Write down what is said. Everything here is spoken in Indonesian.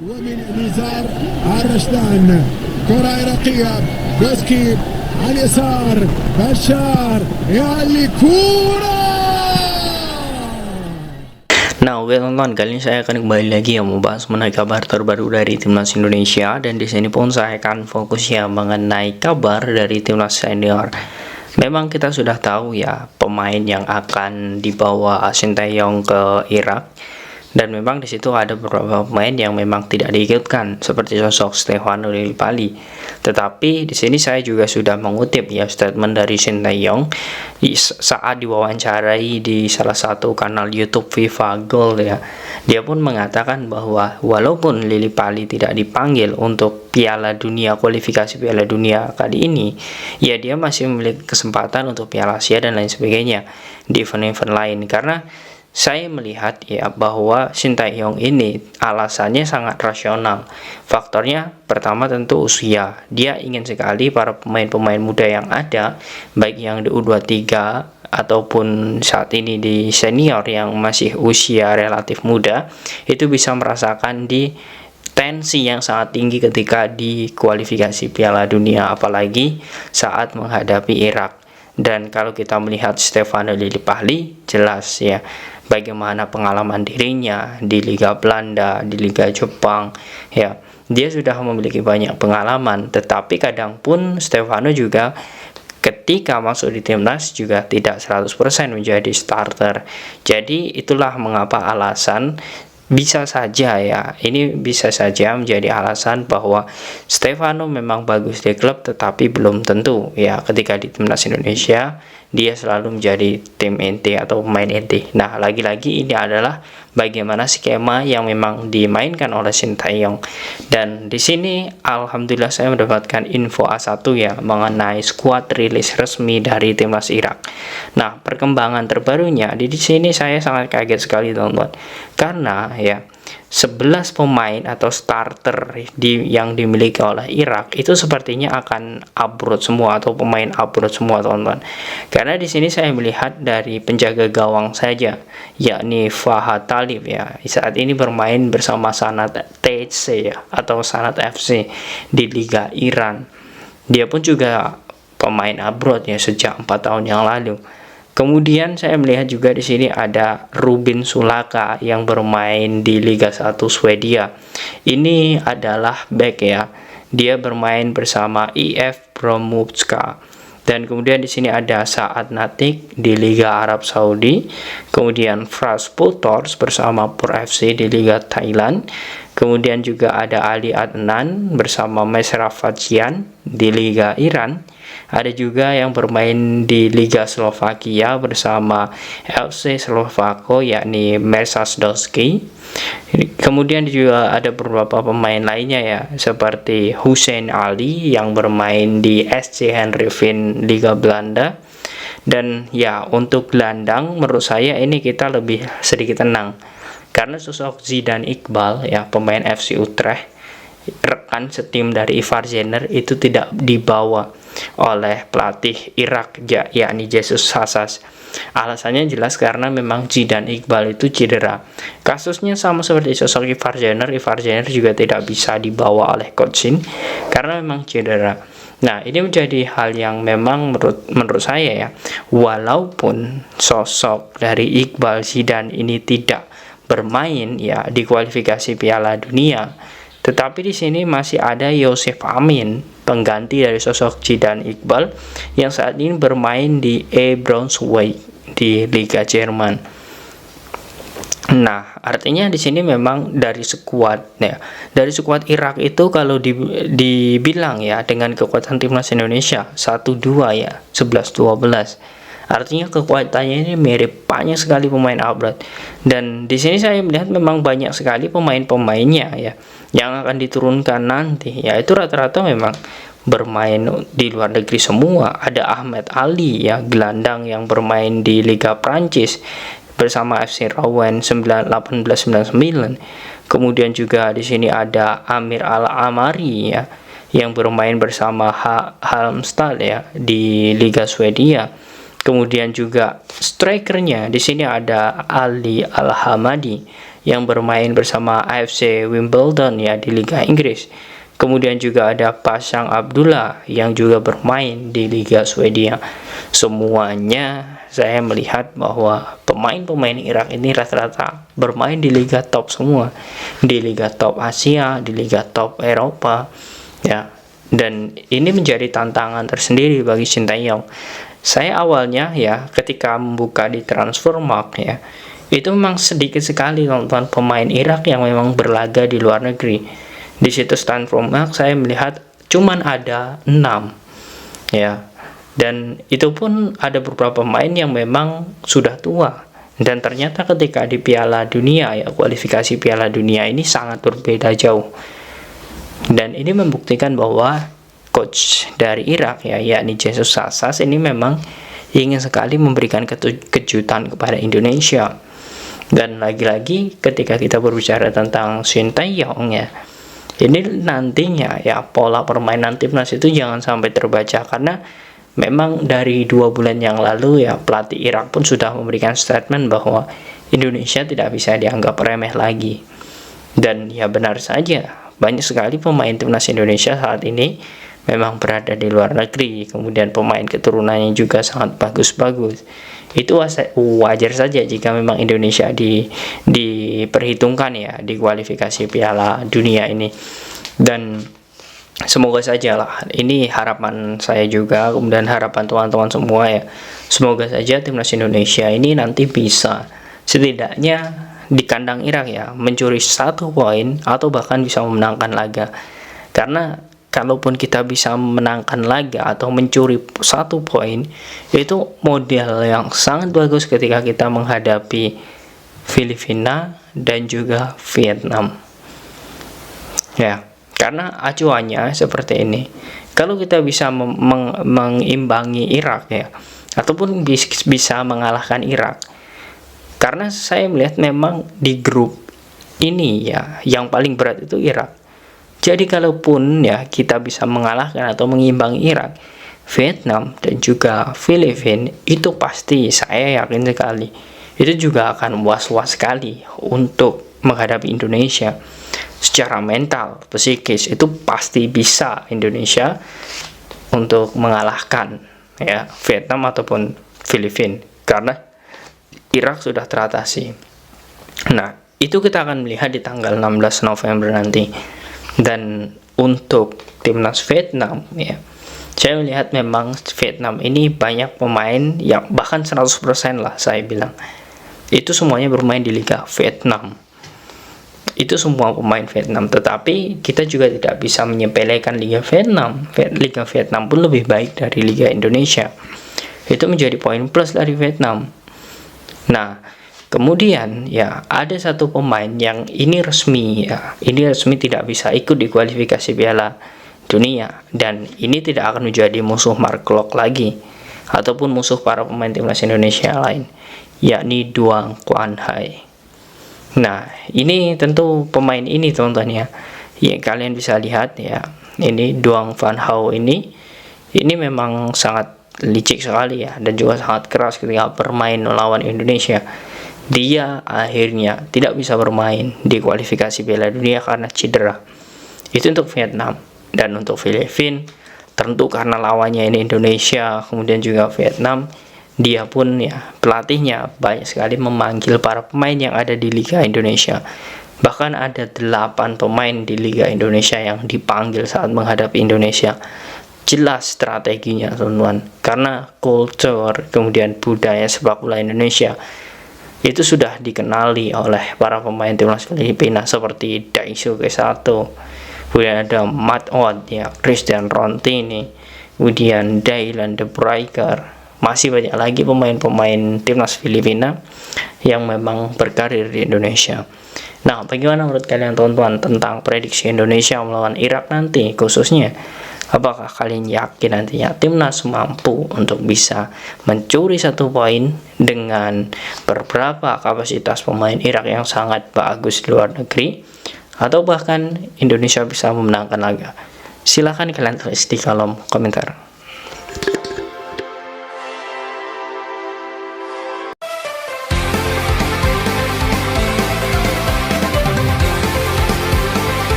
ومن نزار الرشدان كرة عراقية بوسكي على اليسار بشار يعلي كورة. Nah, oke teman-teman, kali ini saya akan kembali lagi ya membahas mengenai kabar terbaru dari timnas Indonesia, dan di sini pun saya akan fokus ya mengenai kabar dari timnas senior. Memang kita sudah tahu ya pemain yang akan dibawa Sinteyong ke Irak, dan memang di situ ada beberapa pemain yang memang tidak diikutkan seperti sosok Stefano Lillipali. Tetapi di sini saya juga sudah mengutip ya statement dari Sinteyong saat diwawancarai di salah satu kanal YouTube FIFA Gold ya. Dia pun mengatakan bahwa walaupun Lillipali tidak dipanggil untuk Piala Dunia, kualifikasi Piala Dunia kali ini, ya dia masih memiliki kesempatan untuk Piala Asia dan lain sebagainya di event-event lain. Karena saya melihat ya bahwa Sinteyong ini alasannya sangat rasional. Faktornya pertama tentu usia. Dia ingin sekali para pemain-pemain muda yang ada, baik yang di U23 ataupun saat ini di senior yang masih usia relatif muda, itu bisa merasakan di tensi yang sangat tinggi ketika di kualifikasi Piala Dunia, apalagi saat menghadapi Irak. Dan kalau kita melihat Stefano Lillipali, jelas ya bagaimana pengalaman dirinya di Liga Belanda, di Liga Jepang ya. Dia sudah memiliki banyak pengalaman, tetapi kadang pun Stefano juga ketika masuk di timnas juga tidak 100% menjadi starter. Jadi itulah mengapa alasan bisa saja ya, ini bisa saja menjadi alasan bahwa Stefano memang bagus di klub, tetapi belum tentu ya ketika di timnas Indonesia dia selalu menjadi tim inti atau pemain inti. Nah, lagi-lagi ini adalah bagaimana skema yang memang dimainkan oleh Sinteyong. Dan di sini alhamdulillah saya mendapatkan info A1 ya mengenai skuad rilis resmi dari timnas Irak. Nah, perkembangan terbarunya di sini saya sangat kaget sekali teman-teman. Karena ya 11 pemain atau starter yang dimiliki oleh Irak itu sepertinya akan abroad semua atau pemain abroad semua teman-teman. Karena di sini saya melihat dari penjaga gawang saja, yakni Fahad Talib ya, saat ini bermain bersama Sanad TC ya atau Sanad FC di Liga Iran. Dia pun juga pemain abroad ya sejak 4 tahun yang lalu. Kemudian saya melihat juga di sini ada Rubin Sulaka yang bermain di Liga 1 Swedia. Ini adalah back ya. Dia bermain bersama IF Bromutska. Dan kemudian di sini ada Saad Natik di Liga Arab Saudi. Kemudian Fras Pultors bersama Pur FC di Liga Thailand. Kemudian juga ada Ali Adnan bersama Mesra Fajian di Liga Iran. Ada juga yang bermain di Liga Slovakia bersama FC Slovako yakni Mesasdowski. Kemudian juga ada beberapa pemain lainnya ya seperti Hussein Ali yang bermain di SC Heerenveen Liga Belanda. Dan ya untuk gelandang menurut saya ini kita lebih sedikit tenang karena sosok Zidane Iqbal ya pemain FC Utrecht, rekan setim dari Ivar Jenner, itu tidak dibawa oleh pelatih Irak yakni Jesus Hassas. Alasannya jelas karena memang Zidane Iqbal itu cedera. Kasusnya sama seperti sosok Ivar Jenner. Ivar Jenner juga tidak bisa dibawa oleh Coach Shin karena memang cedera. Nah, ini menjadi hal yang memang menurut saya ya, walaupun sosok dari Iqbal Zidane ini tidak bermain ya di kualifikasi Piala Dunia, tetapi di sini masih ada Yosef Amin, pengganti dari sosok Zidane Iqbal yang saat ini bermain di Braunschweig di Liga Jerman. Nah, artinya di sini memang dari skuad ya, dari skuad Irak itu kalau dibilang ya dengan kekuatan timnas Indonesia 1-2 ya, 11-12. Artinya kekuatannya ini mirip, banyak sekali pemain abroad. Dan di sini saya melihat memang banyak sekali pemain-pemainnya ya yang akan diturunkan nanti. Ya itu rata-rata memang bermain di luar negeri semua. Ada Ahmed Ali ya, gelandang yang bermain di Liga Prancis bersama FC Rouen 1899. Kemudian juga di sini ada Amir Al-Amari ya yang bermain bersama Halmstad ya di Liga Swedia. Kemudian juga strikernya di sini ada Ali Al-Hamadi yang bermain bersama AFC Wimbledon ya di Liga Inggris. Kemudian juga ada Pasang Abdullah yang juga bermain di Liga Swedia. Semuanya saya melihat bahwa pemain-pemain Irak ini rata-rata bermain di liga top semua, di liga top Asia, di liga top Eropa ya. Dan ini menjadi tantangan tersendiri bagi Sintayong. Saya awalnya ya ketika membuka di Transfermarkt ya, itu memang sedikit sekali teman-teman pemain Irak yang memang berlaga di luar negeri. Di situs Transfermarkt saya melihat cuman ada 6 ya. Dan itu pun ada beberapa pemain yang memang sudah tua. Dan ternyata ketika di Piala Dunia ya, kualifikasi Piala Dunia ini sangat berbeda jauh. Dan ini membuktikan bahwa coach dari Irak ya, yakni Jesus Sassas ini memang ingin sekali memberikan kejutan kepada Indonesia. Dan lagi-lagi ketika kita berbicara tentang Sintayong ya, ini nantinya ya pola permainan timnas itu jangan sampai terbaca, karena memang dari 2 bulan yang lalu ya pelatih Irak pun sudah memberikan statement bahwa Indonesia tidak bisa dianggap remeh lagi. Dan ya benar saja, banyak sekali pemain timnas Indonesia saat ini memang berada di luar negeri, kemudian pemain keturunannya juga sangat bagus-bagus. Itu wajar saja jika memang Indonesia diperhitungkan ya di kualifikasi Piala Dunia ini. Dan semoga saja lah, ini harapan saya juga, kemudian harapan teman-teman semua ya, semoga saja timnas Indonesia ini nanti bisa setidaknya di kandang Irak ya mencuri 1 poin atau bahkan bisa memenangkan laga. Karena kalaupun kita bisa menangkan laga atau mencuri 1 poin, itu modal yang sangat bagus ketika kita menghadapi Filipina dan juga Vietnam ya. Karena acuannya seperti ini, kalau kita bisa mengimbangi Irak ya, ataupun bisa mengalahkan Irak, karena saya melihat memang di grup ini ya yang paling berat itu Irak. Jadi kalaupun ya kita bisa mengalahkan atau mengimbangi Irak, Vietnam dan juga Filipina, itu pasti saya yakin sekali itu juga akan was-was sekali untuk menghadapi Indonesia. Secara mental, psikis itu pasti bisa Indonesia untuk mengalahkan ya Vietnam ataupun Filipina, karena Irak sudah teratasi. Nah, itu kita akan melihat di tanggal 16 November nanti. Dan untuk timnas Vietnam ya, saya melihat memang Vietnam ini banyak pemain yang bahkan 100% lah saya bilang, itu semuanya bermain di Liga Vietnam. Itu semua pemain Vietnam, tetapi kita juga tidak bisa menyepelekan Liga Vietnam. Liga Vietnam pun lebih baik dari Liga Indonesia. Itu menjadi poin plus dari Vietnam. Nah, kemudian ya ada 1 pemain yang ini resmi ya, ini resmi tidak bisa ikut di kualifikasi Piala Dunia, dan ini tidak akan menjadi musuh Mark Klok lagi ataupun musuh para pemain timnas Indonesia lain, yakni Duong Quan Hai. Nah, ini tentu pemain ini teman-teman ya, kalian bisa lihat ya, ini Duong Van Hau ini memang sangat licik sekali ya, dan juga sangat keras ketika bermain melawan Indonesia. Dia akhirnya tidak bisa bermain di kualifikasi Piala Dunia karena cedera. Itu untuk Vietnam. Dan untuk Filipina, tentu karena lawannya ini Indonesia, kemudian juga Vietnam, dia pun ya pelatihnya banyak sekali memanggil para pemain yang ada di Liga Indonesia. Bahkan ada 8 pemain di Liga Indonesia yang dipanggil saat menghadapi Indonesia. Jelas strateginya teman-teman, karena culture kemudian budaya sepak bola Indonesia itu sudah dikenali oleh para pemain timnas Filipina seperti Daisuke Sato, kemudian ada Matt Ott ya, Christian Rontini, kemudian Dylan De Bruyker. Masih banyak lagi pemain-pemain timnas Filipina yang memang berkarir di Indonesia. Nah, bagaimana menurut kalian teman-teman tentang prediksi Indonesia melawan Irak nanti khususnya? Apakah kalian yakin nantinya timnas mampu untuk bisa mencuri 1 poin dengan beberapa kapasitas pemain Irak yang sangat bagus di luar negeri, atau bahkan Indonesia bisa memenangkan laga? Silahkan kalian tulis di kolom komentar.